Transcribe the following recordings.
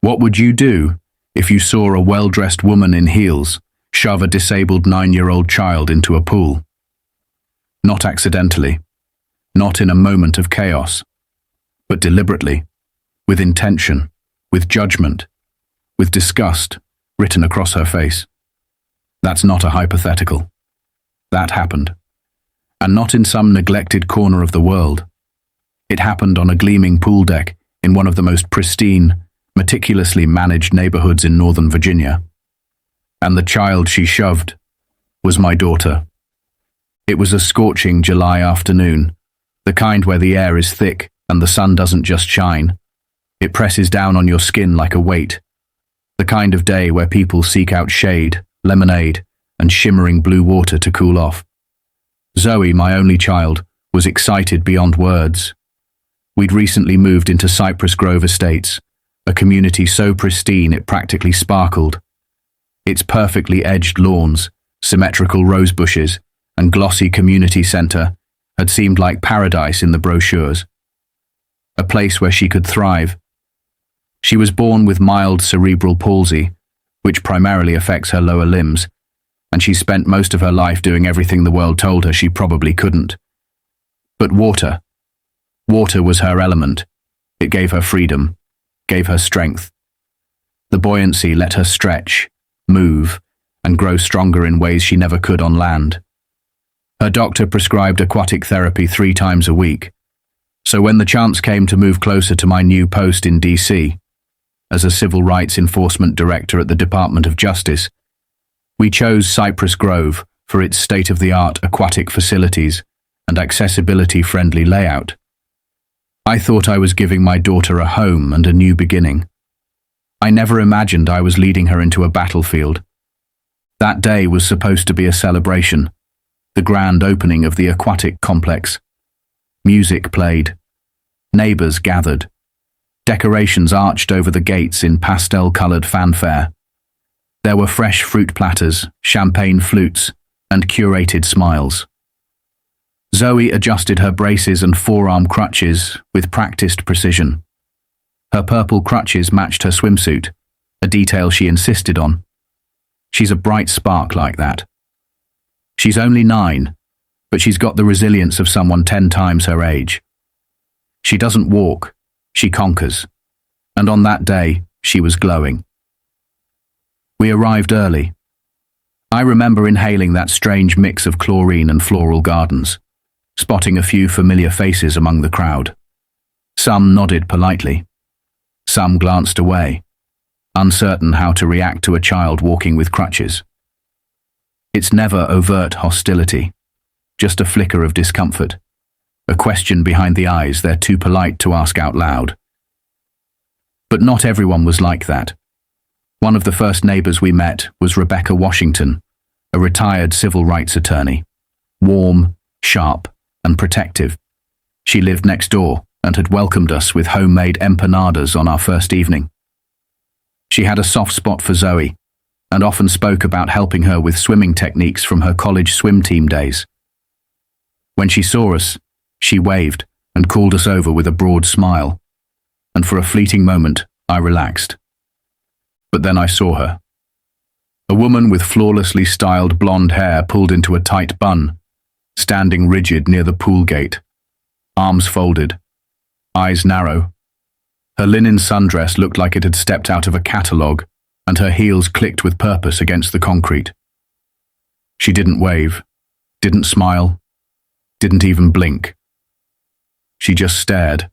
What would you do if you saw a well-dressed woman in heels shove a disabled 9-year-old child into a pool? Not accidentally, not in a moment of chaos, but deliberately, with intention, with judgment, with disgust written across her face. That's not a hypothetical. That happened. And not in some neglected corner of the world. It happened on a gleaming pool deck in one of the most pristine, meticulously managed neighborhoods in Northern Virginia. And the child she shoved was my daughter. It was a scorching July afternoon, the kind where the air is thick and the sun doesn't just shine. It presses down on your skin like a weight. The kind of day where people seek out shade, lemonade, and shimmering blue water to cool off. Zoe, my only child, was excited beyond words. We'd recently moved into Cypress Grove Estates, a community so pristine it practically sparkled. Its perfectly edged lawns, symmetrical rose bushes, and glossy community center had seemed like paradise in the brochures. A place where she could thrive. She was born with mild cerebral palsy, which primarily affects her lower limbs, and she spent most of her life doing everything the world told her she probably couldn't. But water was her element. It gave her freedom, gave her strength. The buoyancy let her stretch, move, and grow stronger in ways she never could on land. Her doctor prescribed aquatic therapy 3 times a week, so when the chance came to move closer to my new post in DC, as a civil rights enforcement director at the Department of Justice, we chose Cypress Grove for its state-of-the-art aquatic facilities and accessibility-friendly layout. I thought I was giving my daughter a home and a new beginning. I never imagined I was leading her into a battlefield. That day was supposed to be a celebration, the grand opening of the aquatic complex. Music played. Neighbors gathered. Decorations arched over the gates in pastel-colored fanfare. There were fresh fruit platters, champagne flutes, and curated smiles. Zoe adjusted her braces and forearm crutches with practiced precision. Her purple crutches matched her swimsuit, a detail she insisted on. She's a bright spark like that. She's only 9, but she's got the resilience of someone 10 times her age. She doesn't walk, she conquers. And on that day, she was glowing. We arrived early. I remember inhaling that strange mix of chlorine and floral gardens, spotting a few familiar faces among the crowd. Some nodded politely. Some glanced away, uncertain how to react to a child walking with crutches. It's never overt hostility, just a flicker of discomfort, a question behind the eyes they're too polite to ask out loud. But not everyone was like that. One of the first neighbors we met was Rebecca Washington, a retired civil rights attorney. Warm, sharp, and protective. She lived next door and had welcomed us with homemade empanadas on our first evening. She had a soft spot for Zoe and often spoke about helping her with swimming techniques from her college swim team days. When she saw us, she waved and called us over with a broad smile, and for a fleeting moment, I relaxed. But then I saw her. A woman with flawlessly styled blonde hair pulled into a tight bun, standing rigid near the pool gate, arms folded, eyes narrow. Her linen sundress looked like it had stepped out of a catalogue, and her heels clicked with purpose against the concrete. She didn't wave, didn't smile, didn't even blink. She just stared,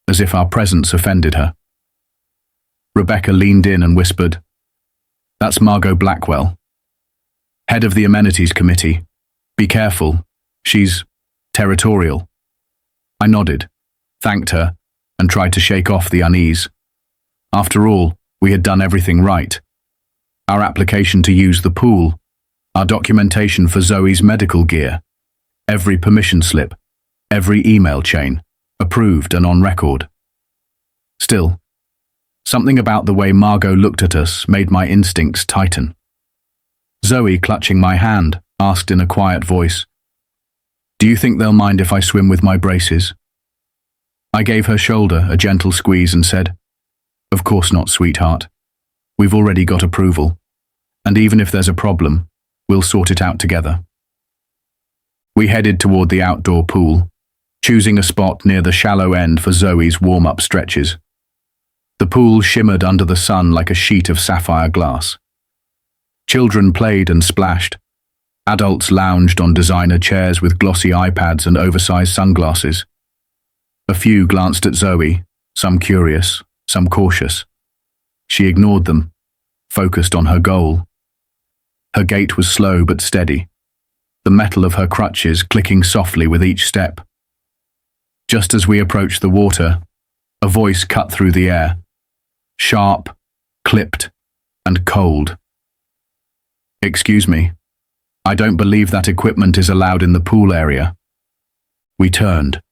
as if our presence offended her. Rebecca leaned in and whispered, "That's Margot Blackwell, head of the amenities committee. Be careful, she's territorial." I nodded, thanked her, and tried to shake off the unease. After all, we had done everything right. Our application to use the pool, our documentation for Zoe's medical gear, every permission slip, every email chain, approved and on record. Still, something about the way Margot looked at us made my instincts tighten. Zoe, clutching my hand, asked in a quiet voice, "Do you think they'll mind if I swim with my braces?" I gave her shoulder a gentle squeeze and said, Of course not, sweetheart. We've already got approval. And even if there's a problem, we'll sort it out together. We headed toward the outdoor pool, choosing a spot near the shallow end for Zoe's warm-up stretches. The pool shimmered under the sun like a sheet of sapphire glass. Children played and splashed. Adults lounged on designer chairs with glossy iPads and oversized sunglasses. A few glanced at Zoe, some curious, some cautious. She ignored them, focused on her goal. Her gait was slow but steady, the metal of her crutches clicking softly with each step. Just as we approached the water, a voice cut through the air, sharp, clipped, and cold. "Excuse me, I don't believe that equipment is allowed in the pool area." We turned.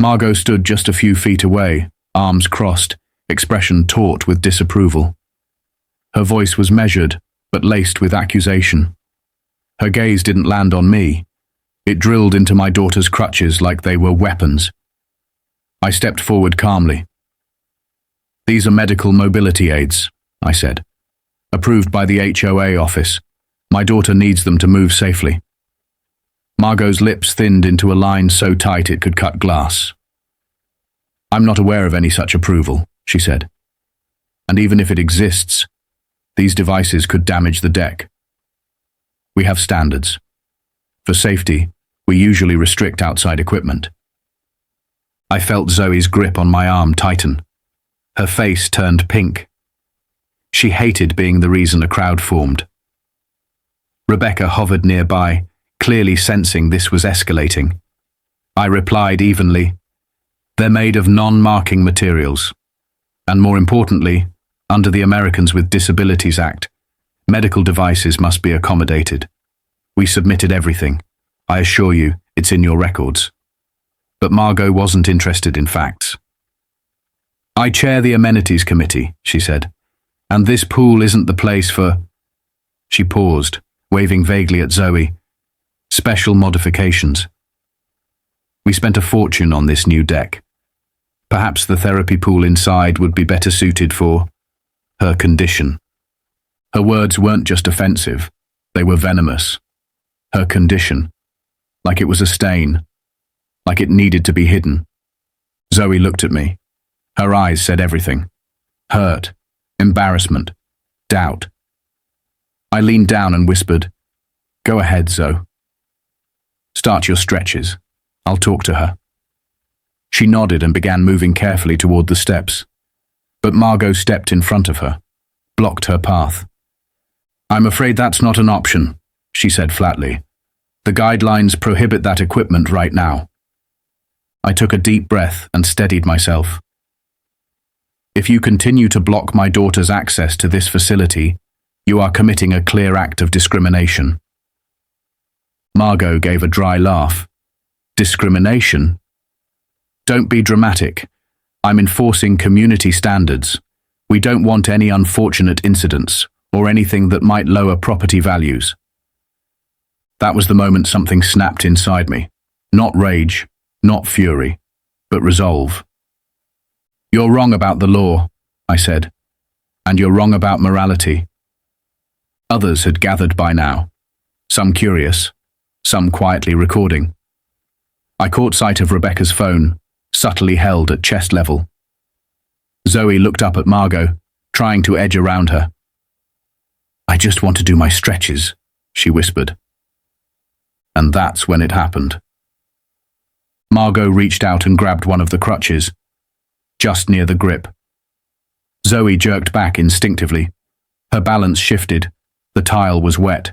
Margot stood just a few feet away, arms crossed, expression taut with disapproval. Her voice was measured, but laced with accusation. Her gaze didn't land on me. It drilled into my daughter's crutches like they were weapons. I stepped forward calmly. "These are medical mobility aids," I said. "Approved by the HOA office. My daughter needs them to move safely." Margot's lips thinned into a line so tight it could cut glass. "I'm not aware of any such approval," she said. "And even if it exists, these devices could damage the deck. We have standards. For safety, we usually restrict outside equipment." I felt Zoe's grip on my arm tighten. Her face turned pink. She hated being the reason a crowd formed. Rebecca hovered nearby, clearly sensing this was escalating. I replied evenly, "They're made of non-marking materials. And more importantly, under the Americans with Disabilities Act, medical devices must be accommodated. We submitted everything. I assure you, it's in your records." But Margot wasn't interested in facts. "I chair the amenities committee," she said, "and this pool isn't the place for—" She paused, waving vaguely at Zoe. "Special modifications. We spent a fortune on this new deck. Perhaps the therapy pool inside would be better suited for her condition." Her words weren't just offensive, they were venomous. Her condition. Like it was a stain. Like it needed to be hidden. Zoe looked at me. Her eyes said everything. Hurt, embarrassment, doubt. I leaned down and whispered, "Go ahead, Zoe. Start your stretches. I'll talk to her." She nodded and began moving carefully toward the steps. But Margot stepped in front of her, blocked her path. "I'm afraid that's not an option," she said flatly. "The guidelines prohibit that equipment right now." I took a deep breath and steadied myself. "If you continue to block my daughter's access to this facility, you are committing a clear act of discrimination." Margot gave a dry laugh. "Discrimination? Don't be dramatic. I'm enforcing community standards. We don't want any unfortunate incidents or anything that might lower property values." That was the moment something snapped inside me. Not rage, not fury, but resolve. "You're wrong about the law," I said, "and you're wrong about morality." Others had gathered by now, some curious, some quietly recording. I caught sight of Rebecca's phone, subtly held at chest level. Zoe looked up at Margot, trying to edge around her. "I just want to do my stretches," she whispered. And that's when it happened. Margot reached out and grabbed one of the crutches, just near the grip. Zoe jerked back instinctively. Her balance shifted. The tile was wet.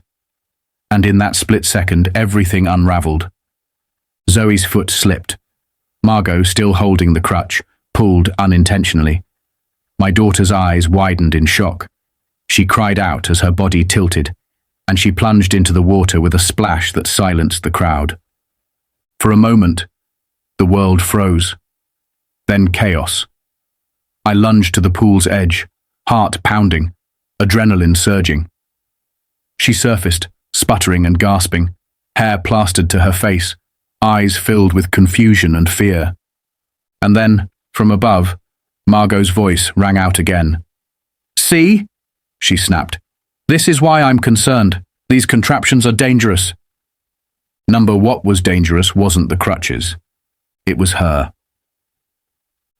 And in that split second, everything unraveled. Zoe's foot slipped. Margot, still holding the crutch, pulled unintentionally. My daughter's eyes widened in shock. She cried out as her body tilted, and she plunged into the water with a splash that silenced the crowd. For a moment, the world froze. Then chaos. I lunged to the pool's edge, heart pounding, adrenaline surging. She surfaced, sputtering and gasping, hair plastered to her face, eyes filled with confusion and fear. And then, from above, Margot's voice rang out again. "See?" she snapped. "This is why I'm concerned. These contraptions are dangerous." What was dangerous wasn't the crutches. It was her.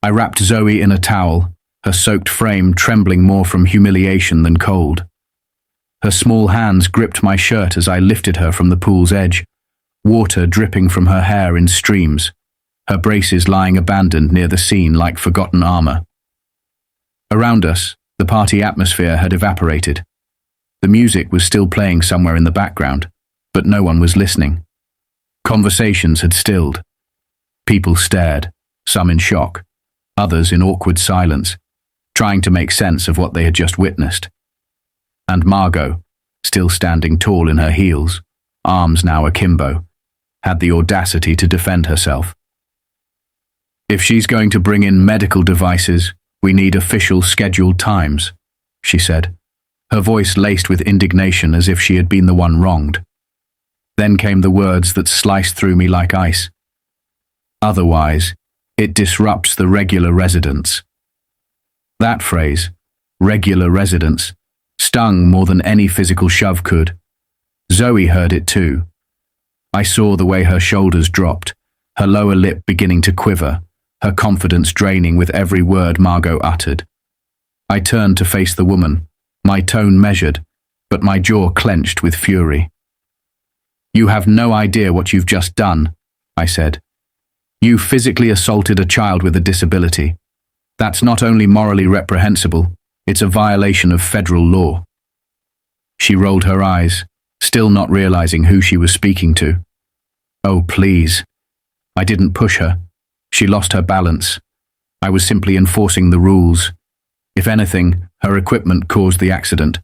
I wrapped Zoe in a towel, her soaked frame trembling more from humiliation than cold. Her small hands gripped my shirt as I lifted her from the pool's edge, water dripping from her hair in streams, her braces lying abandoned near the scene like forgotten armor. Around us, the party atmosphere had evaporated. The music was still playing somewhere in the background, but no one was listening. Conversations had stilled. People stared, some in shock, others in awkward silence, trying to make sense of what they had just witnessed. And Margot, still standing tall in her heels, arms now akimbo, had the audacity to defend herself. "If she's going to bring in medical devices, we need official scheduled times," she said, her voice laced with indignation as if she had been the one wronged. Then came the words that sliced through me like ice. "Otherwise, it disrupts the regular residents." That phrase, regular residents, stung more than any physical shove could. Zoe heard it too. I saw the way her shoulders dropped, her lower lip beginning to quiver, her confidence draining with every word Margot uttered. I turned to face the woman, my tone measured, but my jaw clenched with fury. "You have no idea what you've just done," I said. "You physically assaulted a child with a disability. That's not only morally reprehensible, it's a violation of federal law." She rolled her eyes, still not realizing who she was speaking to. "Oh, please." I didn't push her. She lost her balance. I was simply enforcing the rules. If anything, her equipment caused the accident.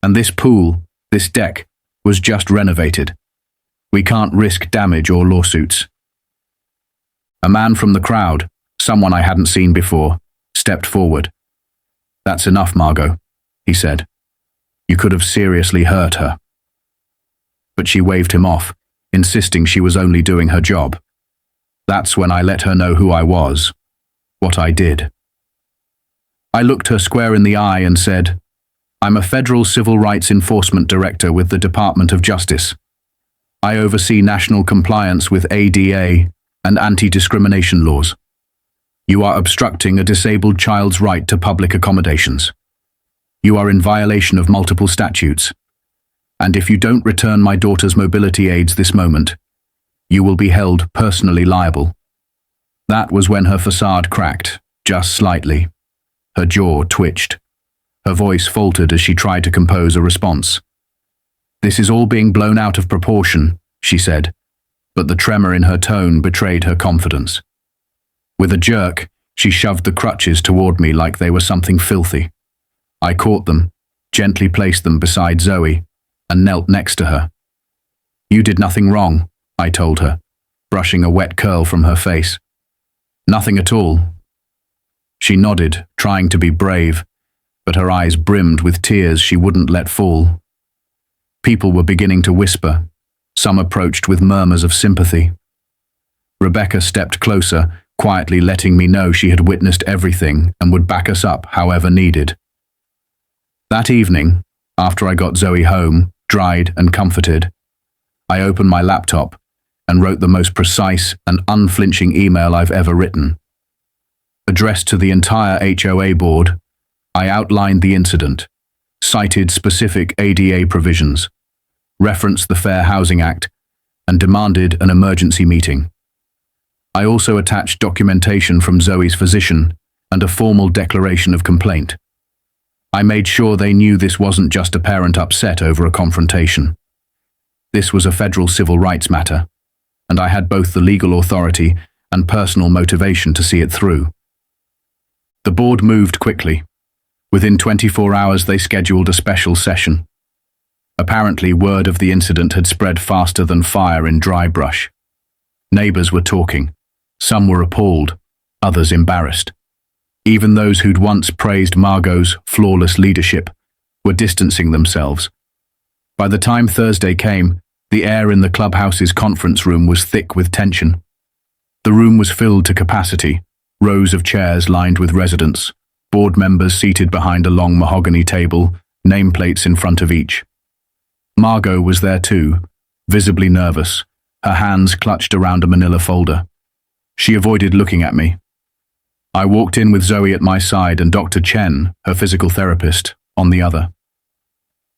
And this pool, this deck, was just renovated. We can't risk damage or lawsuits. A man from the crowd, someone I hadn't seen before, stepped forward. "That's enough, Margot," he said. "You could have seriously hurt her." But she waved him off, insisting she was only doing her job. That's when I let her know who I was, what I did. I looked her square in the eye and said, "I'm a federal civil rights enforcement director with the Department of Justice. I oversee national compliance with ADA and anti-discrimination laws. You are obstructing a disabled child's right to public accommodations. You are in violation of multiple statutes. And if you don't return my daughter's mobility aids this moment, you will be held personally liable." That was when her facade cracked, just slightly. Her jaw twitched. Her voice faltered as she tried to compose a response. "This is all being blown out of proportion," she said, but the tremor in her tone betrayed her confidence. With a jerk, she shoved the crutches toward me like they were something filthy. I caught them, gently placed them beside Zoe, and knelt next to her. "You did nothing wrong," I told her, brushing a wet curl from her face. "Nothing at all." She nodded, trying to be brave, but her eyes brimmed with tears she wouldn't let fall. People were beginning to whisper. Some approached with murmurs of sympathy. Rebecca stepped closer, quietly letting me know she had witnessed everything and would back us up however needed. That evening, after I got Zoe home, dried and comforted, I opened my laptop and wrote the most precise and unflinching email I've ever written. Addressed to the entire HOA board, I outlined the incident, cited specific ADA provisions, referenced the Fair Housing Act, and demanded an emergency meeting. I also attached documentation from Zoe's physician and a formal declaration of complaint. I made sure they knew this wasn't just a parent upset over a confrontation. This was a federal civil rights matter, and I had both the legal authority and personal motivation to see it through. The board moved quickly. Within 24 hours, they scheduled a special session. Apparently, word of the incident had spread faster than fire in dry brush. Neighbors were talking. Some were appalled, others embarrassed. Even those who'd once praised Margot's flawless leadership were distancing themselves. By the time Thursday came, the air in the clubhouse's conference room was thick with tension. The room was filled to capacity, rows of chairs lined with residents, board members seated behind a long mahogany table, nameplates in front of each. Margot was there too, visibly nervous, her hands clutched around a manila folder. She avoided looking at me. I walked in with Zoe at my side and Dr. Chen, her physical therapist, on the other.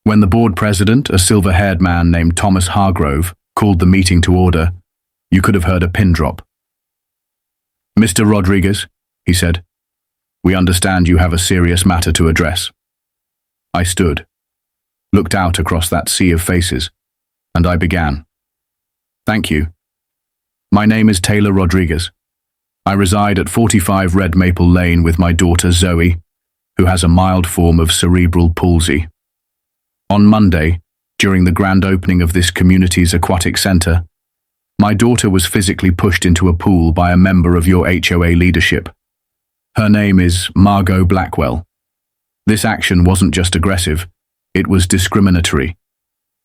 When the board president, a silver-haired man named Thomas Hargrove, called the meeting to order, you could have heard a pin drop. "Mr. Rodriguez," he said, "we understand you have a serious matter to address." I stood, looked out across that sea of faces, and I began. "Thank you. My name is Taylor Rodriguez. I reside at 45 Red Maple Lane with my daughter Zoe, who has a mild form of cerebral palsy. On Monday, during the grand opening of this community's aquatic center, my daughter was physically pushed into a pool by a member of your HOA leadership. Her name is Margot Blackwell. This action wasn't just aggressive, it was discriminatory.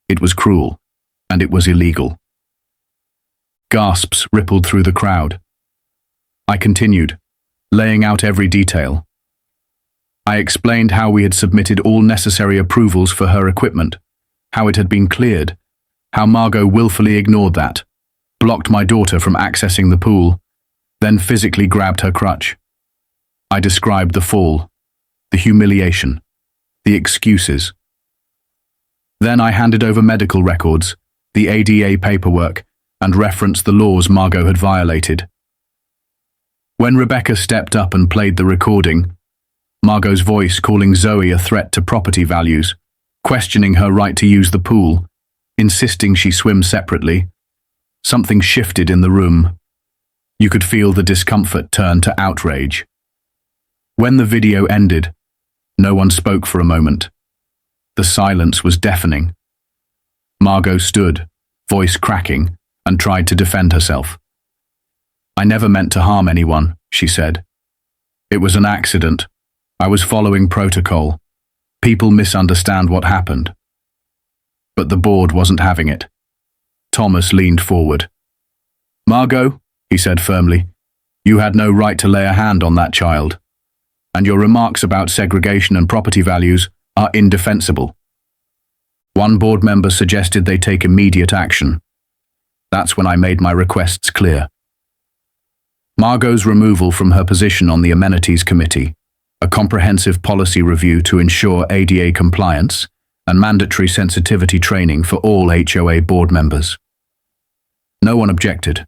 It was cruel, and it was illegal." Gasps rippled through the crowd. I continued, laying out every detail. I explained how we had submitted all necessary approvals for her equipment, how it had been cleared, how Margot willfully ignored that, blocked my daughter from accessing the pool, then physically grabbed her crutch. I described the fall, the humiliation, the excuses. Then I handed over medical records, the ADA paperwork, and referenced the laws Margot had violated. When Rebecca stepped up and played the recording, Margot's voice calling Zoe a threat to property values, questioning her right to use the pool, insisting she swim separately, something shifted in the room. You could feel the discomfort turn to outrage. When the video ended, no one spoke for a moment. The silence was deafening. Margot stood, voice cracking, and tried to defend herself. "I never meant to harm anyone," she said. "It was an accident. I was following protocol. People misunderstand what happened." But the board wasn't having it. Thomas leaned forward. "Margot," he said firmly, "you had no right to lay a hand on that child. And your remarks about segregation and property values are indefensible." One board member suggested they take immediate action. That's when I made my requests clear. Margot's removal from her position on the Amenities Committee, a comprehensive policy review to ensure ADA compliance, and mandatory sensitivity training for all HOA board members. No one objected.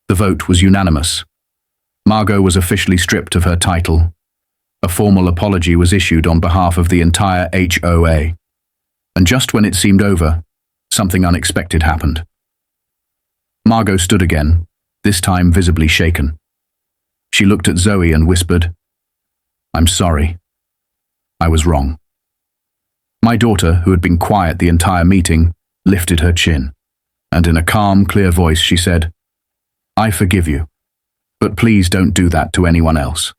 The vote was unanimous. Margot was officially stripped of her title. A formal apology was issued on behalf of the entire HOA. And just when it seemed over, something unexpected happened. Margot stood again, this time visibly shaken. She looked at Zoe and whispered, "I'm sorry. I was wrong." My daughter, who had been quiet the entire meeting, lifted her chin, and in a calm, clear voice she said, "I forgive you, but please don't do that to anyone else."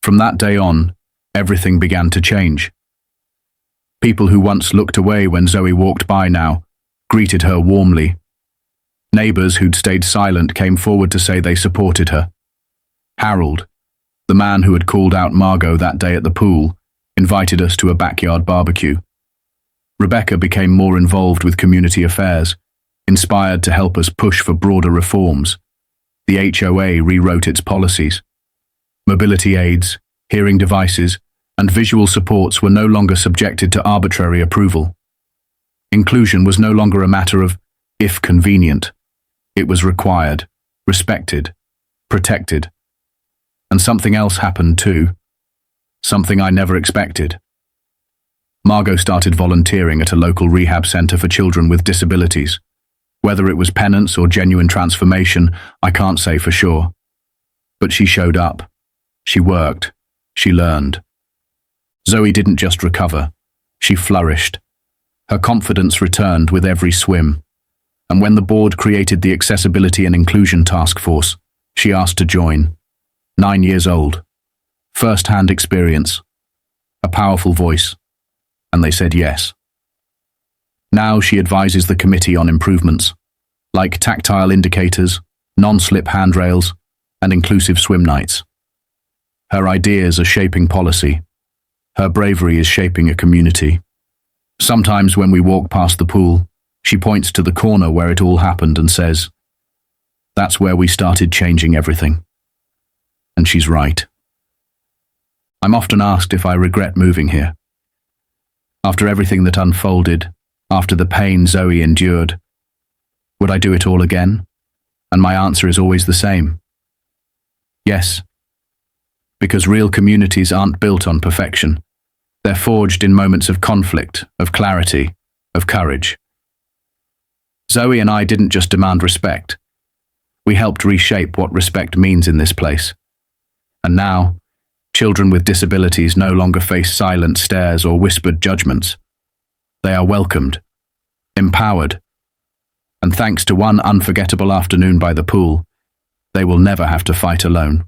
From that day on, everything began to change. People who once looked away when Zoe walked by now greeted her warmly. Neighbors who'd stayed silent came forward to say they supported her. Harold, the man who had called out Margot that day at the pool, invited us to a backyard barbecue. Rebecca became more involved with community affairs, inspired to help us push for broader reforms. The HOA rewrote its policies. Mobility aids, hearing devices, and visual supports were no longer subjected to arbitrary approval. Inclusion was no longer a matter of if convenient. It was required, respected, protected. And something else happened too. Something I never expected. Margot started volunteering at a local rehab center for children with disabilities. Whether it was penance or genuine transformation, I can't say for sure. But she showed up. She worked. She learned. Zoe didn't just recover. She flourished. Her confidence returned with every swim. And when the board created the Accessibility and Inclusion Task Force, she asked to join. 9 years old. First-hand experience. A powerful voice. And they said yes. Now she advises the committee on improvements, like tactile indicators, non-slip handrails, and inclusive swim nights. Her ideas are shaping policy. Her bravery is shaping a community. Sometimes when we walk past the pool, she points to the corner where it all happened and says, "That's where we started changing everything." And she's right. I'm often asked if I regret moving here. After everything that unfolded, after the pain Zoe endured, would I do it all again? And my answer is always the same. Yes. Because real communities aren't built on perfection. They're forged in moments of conflict, of clarity, of courage. Zoe and I didn't just demand respect. We helped reshape what respect means in this place. And now, children with disabilities no longer face silent stares or whispered judgments. They are welcomed, empowered, and thanks to one unforgettable afternoon by the pool, they will never have to fight alone.